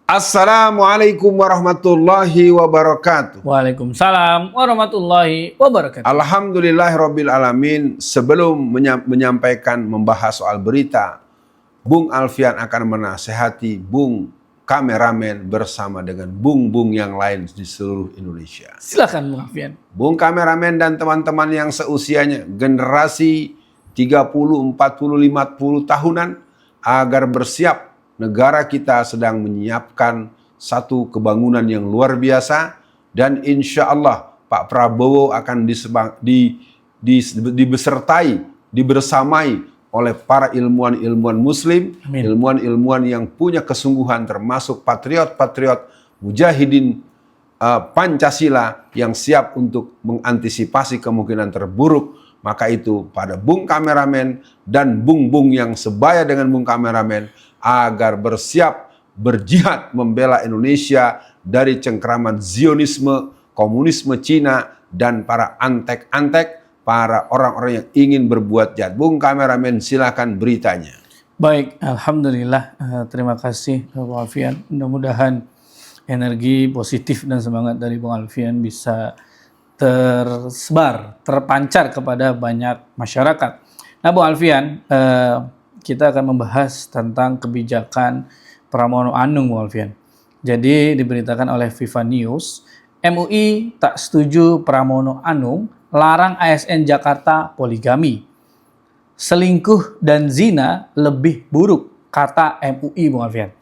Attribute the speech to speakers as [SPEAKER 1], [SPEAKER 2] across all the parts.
[SPEAKER 1] Assalamualaikum warahmatullahi wabarakatuh.
[SPEAKER 2] Waalaikumsalam warahmatullahi wabarakatuh.
[SPEAKER 1] Alhamdulillahirabbil alamin. Sebelum menyampaikan membahas soal berita, Bung Alfian akan menasehati Bung kameramen bersama dengan bung-bung yang lain di seluruh Indonesia.
[SPEAKER 2] Silakan Bung Alfian.
[SPEAKER 1] Bung kameramen dan teman-teman yang seusianya generasi 30, 40, 50 tahunan agar bersiap. Negara kita sedang menyiapkan satu kebangunan yang luar biasa dan insya Allah Pak Prabowo akan dibersamai oleh para ilmuwan-ilmuwan muslim, ilmuwan-ilmuwan yang punya kesungguhan termasuk patriot-patriot mujahidin Pancasila yang siap untuk mengantisipasi kemungkinan terburuk. Maka itu pada Bung kameramen dan bung-bung yang sebaya dengan Bung kameramen agar bersiap berjihad membela Indonesia dari cengkraman Zionisme, komunisme Cina, dan para antek-antek, para orang-orang yang ingin berbuat jahat. Bung kameramen, silakan beritanya.
[SPEAKER 2] Baik, Alhamdulillah. Terima kasih Bung Alfian. Mudah-mudahan energi positif dan semangat dari Bung Alfian bisa tersebar, terpancar kepada banyak masyarakat. Nah, Bung Alfian, kita akan membahas tentang kebijakan Pramono Anung, Bung Alfian. Jadi diberitakan oleh Viva News, MUI tak setuju Pramono Anung larang ASN Jakarta poligami. Selingkuh dan zina lebih buruk, kata MUI, Bung Alfian.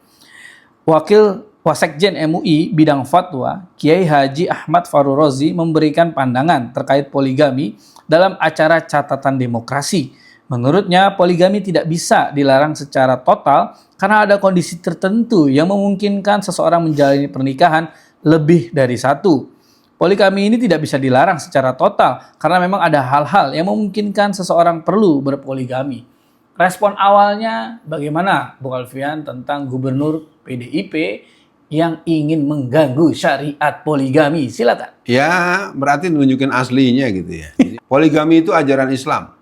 [SPEAKER 2] Wakil Wasekjen MUI bidang fatwa, Kiai Haji Ahmad Farul Rozi memberikan pandangan terkait poligami dalam acara Catatan Demokrasi. Menurutnya, poligami tidak bisa dilarang secara total karena ada kondisi tertentu yang memungkinkan seseorang menjalani pernikahan lebih dari satu. Poligami ini tidak bisa dilarang secara total karena memang ada hal-hal yang memungkinkan seseorang perlu berpoligami. Respon awalnya bagaimana, Bung Alfian, tentang Gubernur PDIP yang ingin mengganggu syariat poligami? Silakan.
[SPEAKER 1] Ya, berarti nunjukin aslinya gitu ya. Poligami itu ajaran Islam.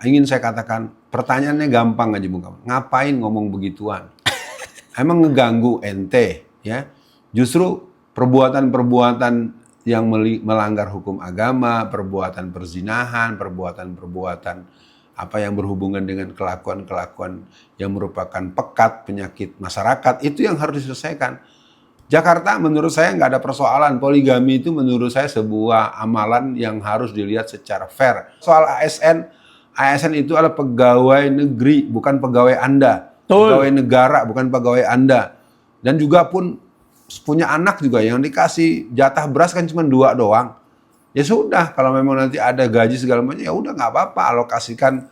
[SPEAKER 1] Ingin saya katakan, pertanyaannya gampang aja Bung. Ngapain ngomong begituan? Emang ngeganggu ente ya? Justru perbuatan-perbuatan yang melanggar hukum agama, perbuatan perzinahan, perbuatan-perbuatan apa yang berhubungan dengan kelakuan-kelakuan yang merupakan pekat penyakit masyarakat, itu yang harus diselesaikan. Jakarta menurut saya nggak ada persoalan. Poligami itu menurut saya sebuah amalan yang harus dilihat secara fair. Soal ASN itu adalah pegawai negeri, bukan pegawai Anda. Pegawai negara, bukan pegawai Anda. Dan juga pun punya anak juga yang dikasih jatah beras kan cuma 2 doang. Ya sudah, kalau memang nanti ada gaji segala macam, ya udah nggak apa-apa. Alokasikan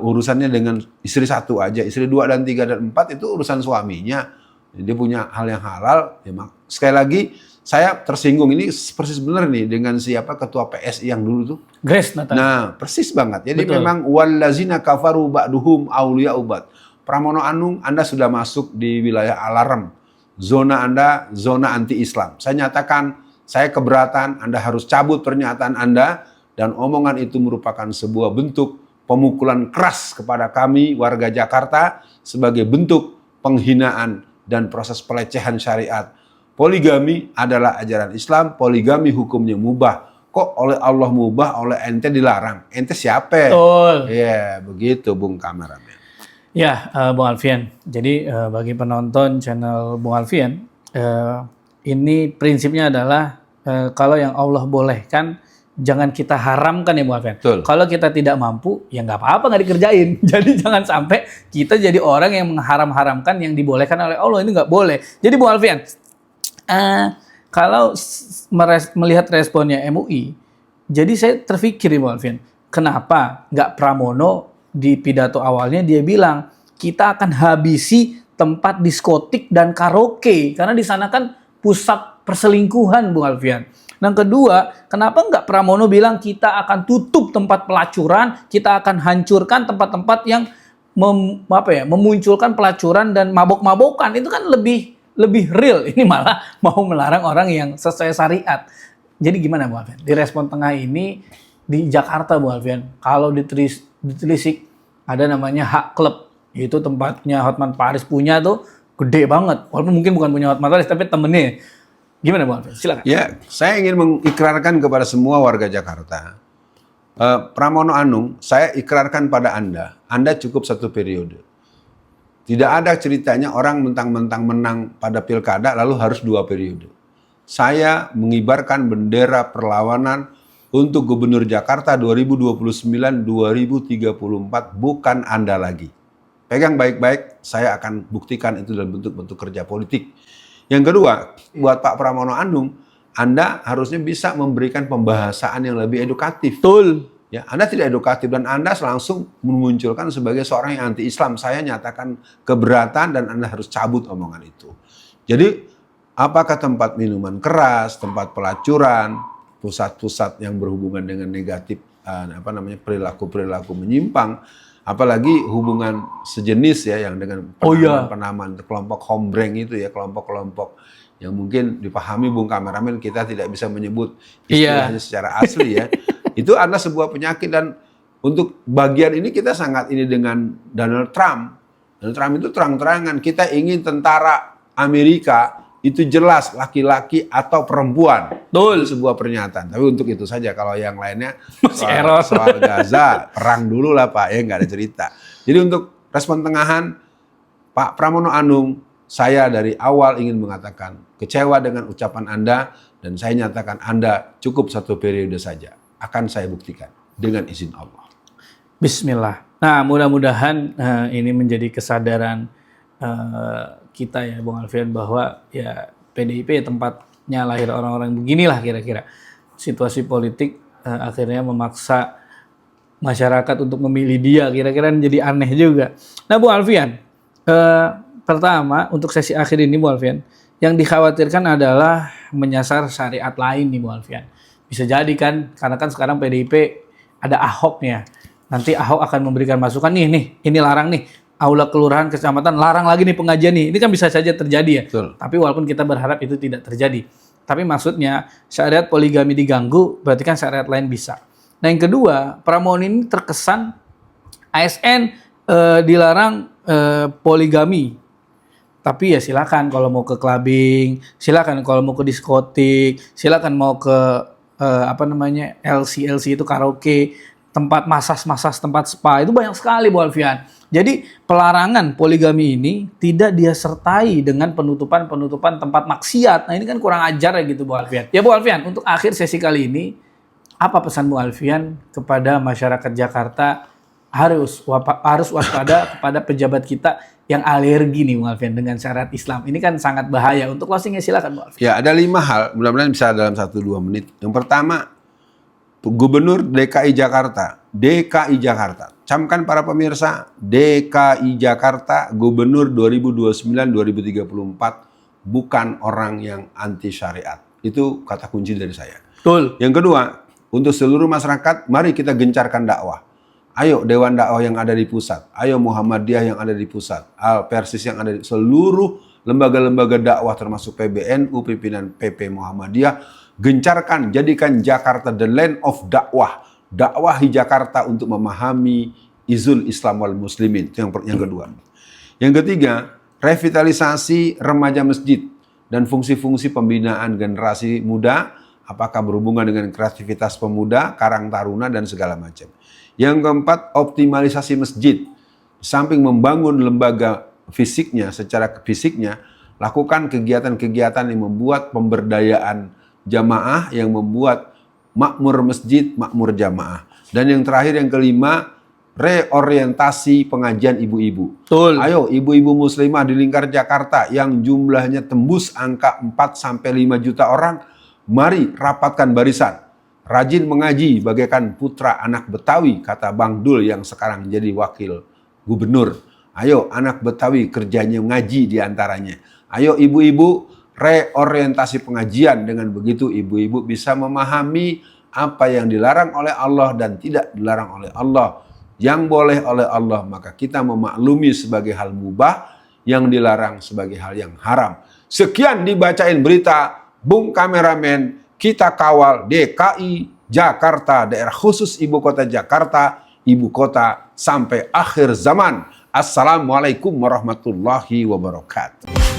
[SPEAKER 1] urusannya dengan istri 1 aja. Istri 2 dan 3 dan 4 itu urusan suaminya. Dia punya hal yang halal. Ya, sekali lagi, saya tersinggung ini persis benar nih dengan siapa ketua PSI yang dulu tuh.
[SPEAKER 2] Grace Nathan.
[SPEAKER 1] Nah, persis banget. Jadi
[SPEAKER 2] Betul.
[SPEAKER 1] memang wallazina kafaru ba'duhum awliya ubat. Pramono Anung, Anda sudah masuk di wilayah alarm. Zona Anda, zona anti-Islam. Saya nyatakan, saya keberatan, Anda harus cabut pernyataan Anda, dan omongan itu merupakan sebuah bentuk pemukulan keras kepada kami, warga Jakarta, sebagai bentuk penghinaan dan proses pelecehan syariat. Poligami adalah ajaran Islam, poligami hukumnya mubah. Kok oleh Allah mubah, oleh ente dilarang? Ente siapa?
[SPEAKER 2] Betul.
[SPEAKER 1] Ya, begitu Bung kameramen.
[SPEAKER 2] Ya, Bung Alfian. Jadi bagi penonton channel Bung Alfian, ini prinsipnya adalah kalau yang Allah bolehkan, jangan kita haramkan ya Bung Alfian.
[SPEAKER 1] Betul.
[SPEAKER 2] Kalau kita tidak mampu, ya nggak apa-apa, nggak dikerjain. Jadi jangan sampai kita jadi orang yang mengharam-haramkan yang dibolehkan oleh Allah. Ini nggak boleh. Jadi Bung Alfian, kalau melihat responnya MUI, jadi saya terpikir ya Bung Alfian, kenapa nggak Pramono di pidato awalnya dia bilang kita akan habisi tempat diskotik dan karaoke karena di sana kan pusat perselingkuhan, Bung Alfian. Yang kedua, kenapa nggak Pramono bilang kita akan tutup tempat pelacuran, kita akan hancurkan tempat-tempat yang memunculkan pelacuran dan mabok-mabokan. Itu kan lebih real. Ini malah mau melarang orang yang sesuai syariat. Jadi gimana Bung Alfian? Di respon tengah ini di Jakarta Bung Alfian, kalau ditelisik ada namanya Hak Club, itu tempatnya Hotman Paris punya tuh, gede banget. Walaupun mungkin bukan punya matematis, tapi temennya. Gimana Bung Alfian? Silakan.
[SPEAKER 1] Ya, saya ingin mengikrarkan kepada semua warga Jakarta. Pramono Anung, saya ikrarkan pada Anda cukup 1 periode. Tidak ada ceritanya orang mentang-mentang menang pada pilkada lalu harus 2 periode. Saya mengibarkan bendera perlawanan untuk Gubernur Jakarta 2029-2034, bukan Anda lagi. Pegang baik-baik, saya akan buktikan itu dalam bentuk-bentuk kerja politik. Yang kedua, buat Pak Pramono Anung, Anda harusnya bisa memberikan pembahasan yang lebih edukatif.
[SPEAKER 2] Betul.
[SPEAKER 1] Ya, Anda tidak edukatif dan Anda langsung memunculkan sebagai seorang yang anti-Islam. Saya nyatakan keberatan dan Anda harus cabut omongan itu. Jadi, apakah tempat minuman keras, tempat pelacuran, pusat-pusat yang berhubungan dengan negatif, perilaku-perilaku menyimpang, apalagi hubungan sejenis ya yang dengan penamaan kelompok hombreng itu ya, kelompok-kelompok yang mungkin dipahami Bung Kameramen, kita tidak bisa menyebut istilahnya secara asli ya. Itu adalah sebuah penyakit dan untuk bagian ini kita sangat ini dengan Donald Trump. Donald Trump itu terang-terangan kita ingin tentara Amerika itu jelas laki-laki atau perempuan.
[SPEAKER 2] Betul.
[SPEAKER 1] Itu sebuah pernyataan. Tapi untuk itu saja, kalau yang lainnya
[SPEAKER 2] soal
[SPEAKER 1] Gaza, perang dulu lah Pak, ya nggak ada cerita. Jadi untuk respon tengahan, Pak Pramono Anung, saya dari awal ingin mengatakan kecewa dengan ucapan Anda dan saya nyatakan Anda cukup 1 periode saja. Akan saya buktikan dengan izin Allah.
[SPEAKER 2] Bismillah. Nah, mudah-mudahan ini menjadi kesadaran kita ya Bung Alfian, bahwa ya PDIP tempatnya lahir orang-orang beginilah kira-kira. Situasi politik akhirnya memaksa masyarakat untuk memilih dia, kira-kira jadi aneh juga. Nah Bung Alfian, pertama untuk sesi akhir ini Bung Alfian, yang dikhawatirkan adalah menyasar syariat lain nih Bung Alfian. Bisa jadi kan, karena kan sekarang PDIP ada Ahoknya. Nanti Ahok akan memberikan masukan nih ini larang nih. Aula kelurahan kecamatan larang lagi nih pengajian nih. Ini kan bisa saja terjadi ya.
[SPEAKER 1] Betul.
[SPEAKER 2] Tapi walaupun kita berharap itu tidak terjadi. Tapi maksudnya syariat poligami diganggu, berarti kan syariat lain bisa. Nah yang kedua, Pramono ini terkesan ASN dilarang poligami. Tapi ya silakan kalau mau ke clubbing, silakan kalau mau ke diskotik, silakan mau ke LC itu karaoke, tempat masas, tempat spa, itu banyak sekali Bu Alfian. Jadi pelarangan poligami ini tidak disertai dengan penutupan tempat maksiat. Nah ini kan kurang ajar ya gitu Bu Alfian. Ya Bu Alfian, untuk akhir sesi kali ini, apa pesan Bu Alfian kepada masyarakat Jakarta harus waspada kepada pejabat kita yang alergi nih Bu Alfian dengan syariat Islam? Ini kan sangat bahaya. Untuk closingnya silakan Bu Alfian.
[SPEAKER 1] Ya ada 5 hal, mudah-mudahan bisa dalam 1-2 menit. Yang pertama, Gubernur DKI Jakarta, camkan para pemirsa, DKI Jakarta, Gubernur 2029-2034 bukan orang yang anti syariat. Itu kata kunci dari saya.
[SPEAKER 2] Betul.
[SPEAKER 1] Yang kedua, untuk seluruh masyarakat, mari kita gencarkan dakwah. Ayo Dewan Dakwah yang ada di pusat, ayo Muhammadiyah yang ada di pusat, Persis yang ada di seluruh lembaga-lembaga dakwah termasuk PBNU, pimpinan PP Muhammadiyah, gencarkan, jadikan Jakarta the land of dakwah. Dakwahi Jakarta untuk memahami izul Islam wal muslimin. Itu yang kedua. Yang ketiga, revitalisasi remaja masjid dan fungsi-fungsi pembinaan generasi muda, apakah berhubungan dengan kreativitas pemuda, karang taruna dan segala macam. Yang keempat, optimalisasi masjid. Samping membangun lembaga fisiknya, secara fisiknya, lakukan kegiatan-kegiatan yang membuat pemberdayaan jamaah, yang membuat makmur masjid, makmur jamaah. Dan yang terakhir, yang kelima, reorientasi pengajian ibu-ibu.
[SPEAKER 2] Betul.
[SPEAKER 1] Ayo ibu-ibu muslimah di lingkar Jakarta yang jumlahnya tembus angka 4-5 juta orang, mari rapatkan barisan. Rajin mengaji bagaikan putra anak Betawi, kata Bang Dul yang sekarang jadi wakil gubernur. Ayo anak Betawi kerjanya ngaji diantaranya. Ayo ibu-ibu reorientasi pengajian, dengan begitu ibu-ibu bisa memahami apa yang dilarang oleh Allah dan tidak dilarang oleh Allah. Yang boleh oleh Allah maka kita memaklumi sebagai hal mubah, yang dilarang sebagai hal yang haram. Sekian dibacain berita Bung Kameramen, kita kawal DKI Jakarta, daerah khusus ibu kota Jakarta, ibu kota sampai akhir zaman. Assalamualaikum warahmatullahi wabarakatuh.